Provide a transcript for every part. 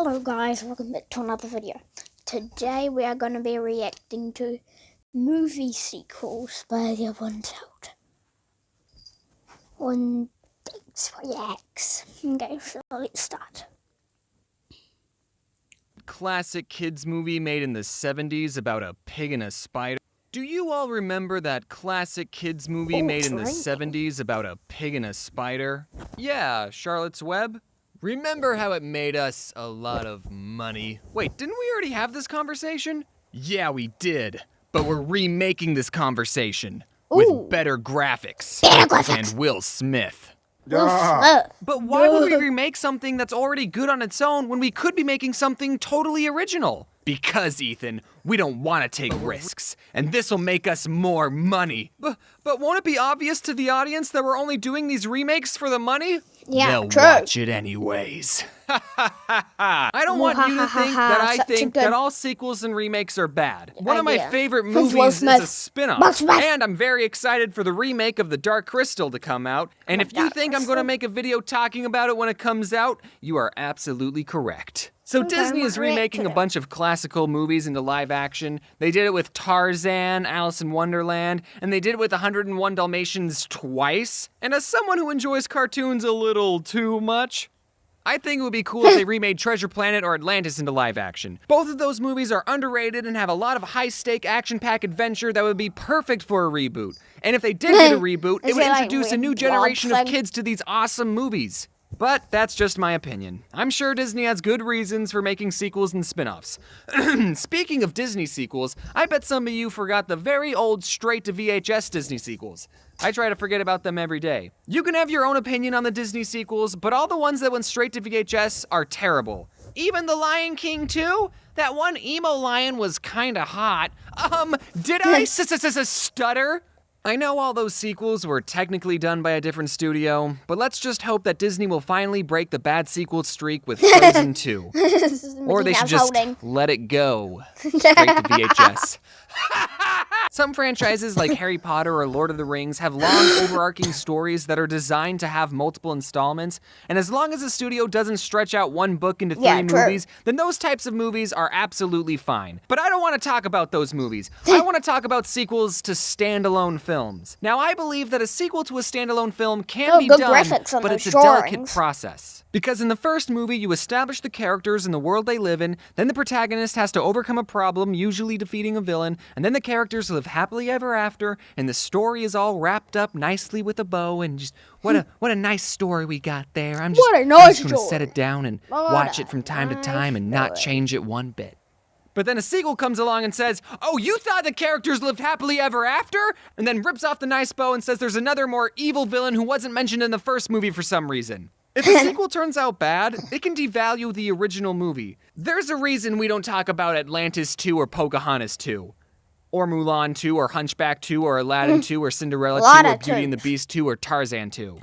Hello guys, welcome back to another video. Today we are going to be reacting to movie sequels by the Untold. One Dates Reacts. Okay, so let's start. Classic kids movie made in the 70s about a pig and a spider. Do you all remember that classic kids movie made in the 70s about a pig and a spider? Yeah, Charlotte's Web. Remember how it made us a lot of money? Wait, didn't we already have this conversation? Yeah, we did. But we're remaking this conversation with better graphics and Will Smith. But why would we remake something that's already good on its own when we could be making something totally original? Because, Ethan, we don't want to take risks, and this'll make us more money. But won't it be obvious to the audience that we're only doing these remakes for the money? Yeah, they'll true. watch it anyways. I don't want you to think that I think that all sequels and remakes are bad. One of my favorite movies is a spin-off, and I'm very excited for the remake of The Dark Crystal to come out. And if you think I'm going to make a video talking about it when it comes out, you are absolutely correct. So Disney is remaking a bunch of classical movies into live action. They did it with Tarzan, Alice in Wonderland, and they did it with 101 Dalmatians twice. And as someone who enjoys cartoons a little too much, I think it would be cool if they remade Treasure Planet or Atlantis into live action. Both of those movies are underrated and have a lot of high-stake, action-packed adventure that would be perfect for a reboot. And if they did get a reboot, it would introduce a new generation of kids to these awesome movies. But that's just my opinion. I'm sure Disney has good reasons for making sequels and spin-offs. Speaking of Disney sequels, I bet some of you forgot the very old straight-to-VHS Disney sequels. I try to forget about them every day. You can have your own opinion on the Disney sequels, but all the ones that went straight to VHS are terrible. Even The Lion King 2? That one emo lion was kinda hot. Did I stutter? I know all those sequels were technically done by a different studio, but let's just hope that Disney will finally break the bad sequel streak with Frozen 2. Or they should just let it go straight to VHS. Some franchises like Harry Potter or Lord of the Rings have long overarching stories that are designed to have multiple installments, and as long as the studio doesn't stretch out one book into three movies, then those types of movies are absolutely fine. But I don't want to talk about those movies. I want to talk about sequels to standalone films. Now, I believe that a sequel to a standalone film can be done, but it's a delicate process. Because in the first movie, you establish the characters and the world they live in, then the protagonist has to overcome a problem, usually defeating a villain, and then the characters live happily ever after, and the story is all wrapped up nicely with a bow, and just, what a nice story we got there. I'm just gonna set it down and watch it from time to time and not change it one bit. But then a sequel comes along and says, oh, you thought the characters lived happily ever after? And then rips off the nice bow and says there's another more evil villain who wasn't mentioned in the first movie for some reason. If a sequel turns out bad, it can devalue the original movie. There's a reason we don't talk about Atlantis 2 or Pocahontas 2. Or Mulan 2 or Hunchback 2 or Aladdin 2 or Cinderella 2 or Beauty and the Beast 2 or Tarzan 2.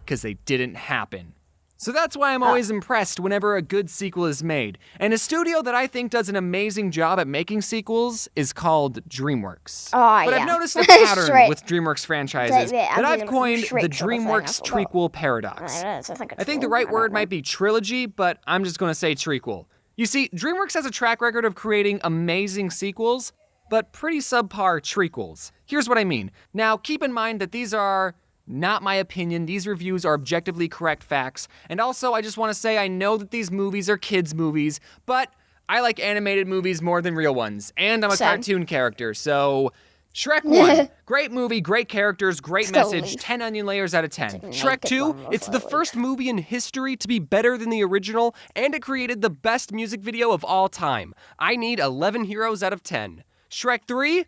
Because they didn't happen. So that's why I'm always impressed whenever a good sequel is made. And a studio that I think does an amazing job at making sequels is called DreamWorks. But I've noticed a pattern with DreamWorks franchises that I've coined the DreamWorks trequel paradox. I think the right word might be trilogy, but I'm just gonna say trequel. You see, DreamWorks has a track record of creating amazing sequels, but pretty subpar trequels. Here's what I mean. Now, keep in mind that these are not my opinion. These reviews are objectively correct facts. And also, I just want to say I know that these movies are kids' movies, but I like animated movies more than real ones. And I'm a cartoon character, so Shrek 1, great movie, great characters, great message, 10 onion layers out of 10. Shrek 2, it's the first movie in history to be better than the original, and it created the best music video of all time. I need 11 heroes out of 10. Shrek 3,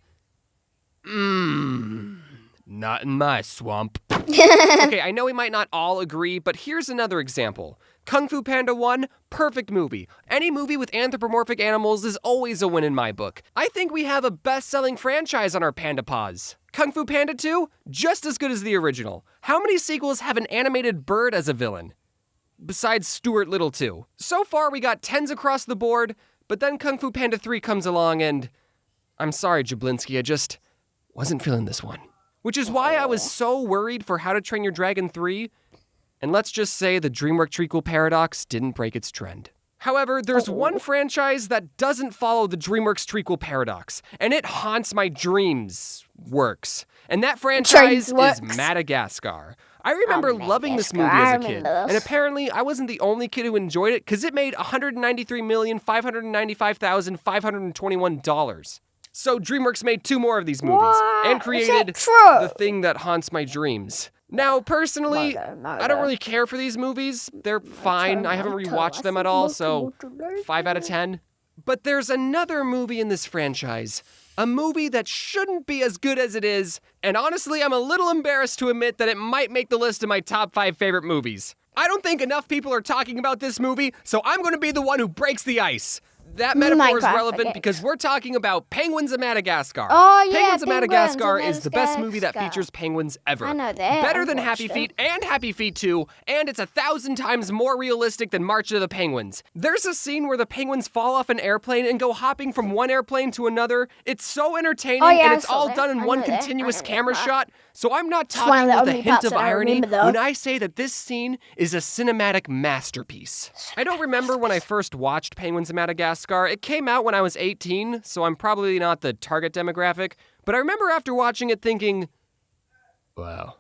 not in my swamp. Okay, I know we might not all agree, but here's another example. Kung Fu Panda 1, perfect movie. Any movie with anthropomorphic animals is always a win in my book. I think we have a best-selling franchise on our Panda Paws. Kung Fu Panda 2, just as good as the original. How many sequels have an animated bird as a villain? Besides Stuart Little 2. So far, we got 10s across the board, but then Kung Fu Panda 3 comes along and I'm sorry, Jablinski, I just wasn't feeling this one. Which is why I was so worried for How to Train Your Dragon 3, and let's just say the DreamWorks trequel paradox didn't break its trend. However, there's one franchise that doesn't follow the DreamWorks trequel paradox, and it haunts my dreams works. And that franchise is Madagascar. I remember loving this movie as a kid, and apparently I wasn't the only kid who enjoyed it because it made $193,595,521. So DreamWorks made 2 more of these movies and created the thing that haunts my dreams. Now, personally, I don't really care for these movies. They're fine. I haven't rewatched them at all, so 5 out of 10. But there's another movie in this franchise. A movie that shouldn't be as good as it is, and honestly, I'm a little embarrassed to admit that it might make the list of my top 5 favorite movies. I don't think enough people are talking about this movie, so I'm going to be the one who breaks the ice. That metaphor is relevant because we're talking about Penguins of Madagascar. Oh, yeah, Penguins of Madagascar is the best movie that features penguins ever. I know that. Better than Happy Feet and Happy Feet 2, and it's 1,000 times more realistic than March of the Penguins. There's a scene where the penguins fall off an airplane and go hopping from one airplane to another. It's so entertaining, and it's all done in one continuous camera shot. So I'm not talking with a hint of irony when I say that this scene is a cinematic masterpiece. I don't remember when I first watched Penguins of Madagascar. It came out when I was 18, so I'm probably not the target demographic, but I remember after watching it thinking, wow,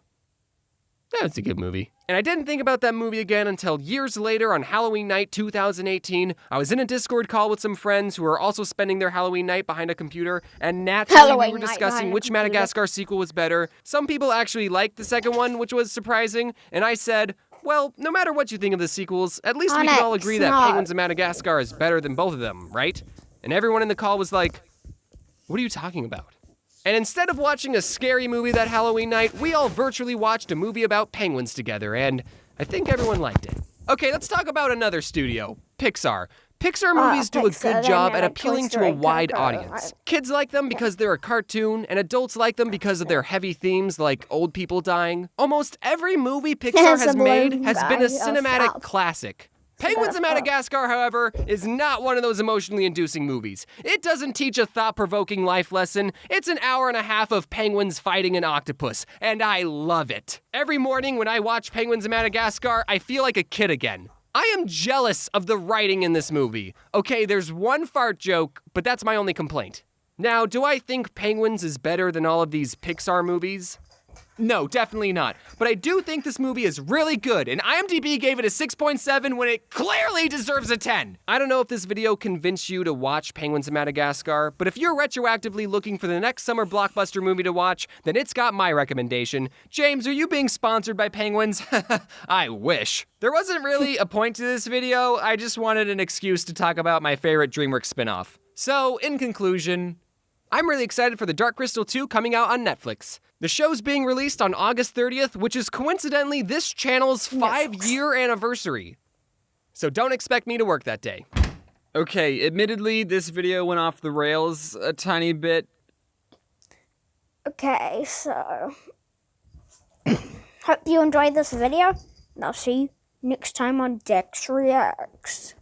that's a good movie. And I didn't think about that movie again until years later on Halloween night 2018. I was in a Discord call with some friends who were also spending their Halloween night behind a computer, and naturally we were discussing which Madagascar sequel was better. Some people actually liked the second one, which was surprising, and I said, well, no matter what you think of the sequels, at least we can all agree that Penguins of Madagascar is better than both of them, right? And everyone in the call was like, what are you talking about? And instead of watching a scary movie that Halloween night, we all virtually watched a movie about penguins together, and I think everyone liked it. Okay, let's talk about another studio, Pixar. Pixar movies do a good job at appealing to a wide audience. Kids like them because they're a cartoon, and adults like them because of their heavy themes like old people dying. Almost every movie Pixar has made has been a cinematic classic. Penguins of Madagascar, however, is not one of those emotionally inducing movies. It doesn't teach a thought-provoking life lesson. It's an hour and a half of penguins fighting an octopus, and I love it. Every morning when I watch Penguins of Madagascar, I feel like a kid again. I am jealous of the writing in this movie. Okay, there's one fart joke, but that's my only complaint. Now, do I think Penguins is better than all of these Pixar movies? No, definitely not. But I do think this movie is really good, and IMDb gave it a 6.7 when it clearly deserves a 10. I don't know if this video convinced you to watch Penguins of Madagascar, but if you're retroactively looking for the next summer blockbuster movie to watch, then it's got my recommendation. James, are you being sponsored by Penguins? I wish. There wasn't really a point to this video, I just wanted an excuse to talk about my favorite DreamWorks spinoff. So, in conclusion, I'm really excited for The Dark Crystal 2 coming out on Netflix. The show's being released on August 30th, which is coincidentally this channel's 5-year anniversary. So don't expect me to work that day. Okay, admittedly, this video went off the rails a tiny bit. Okay, so hope you enjoyed this video, and I'll see you next time on Dex Reacts.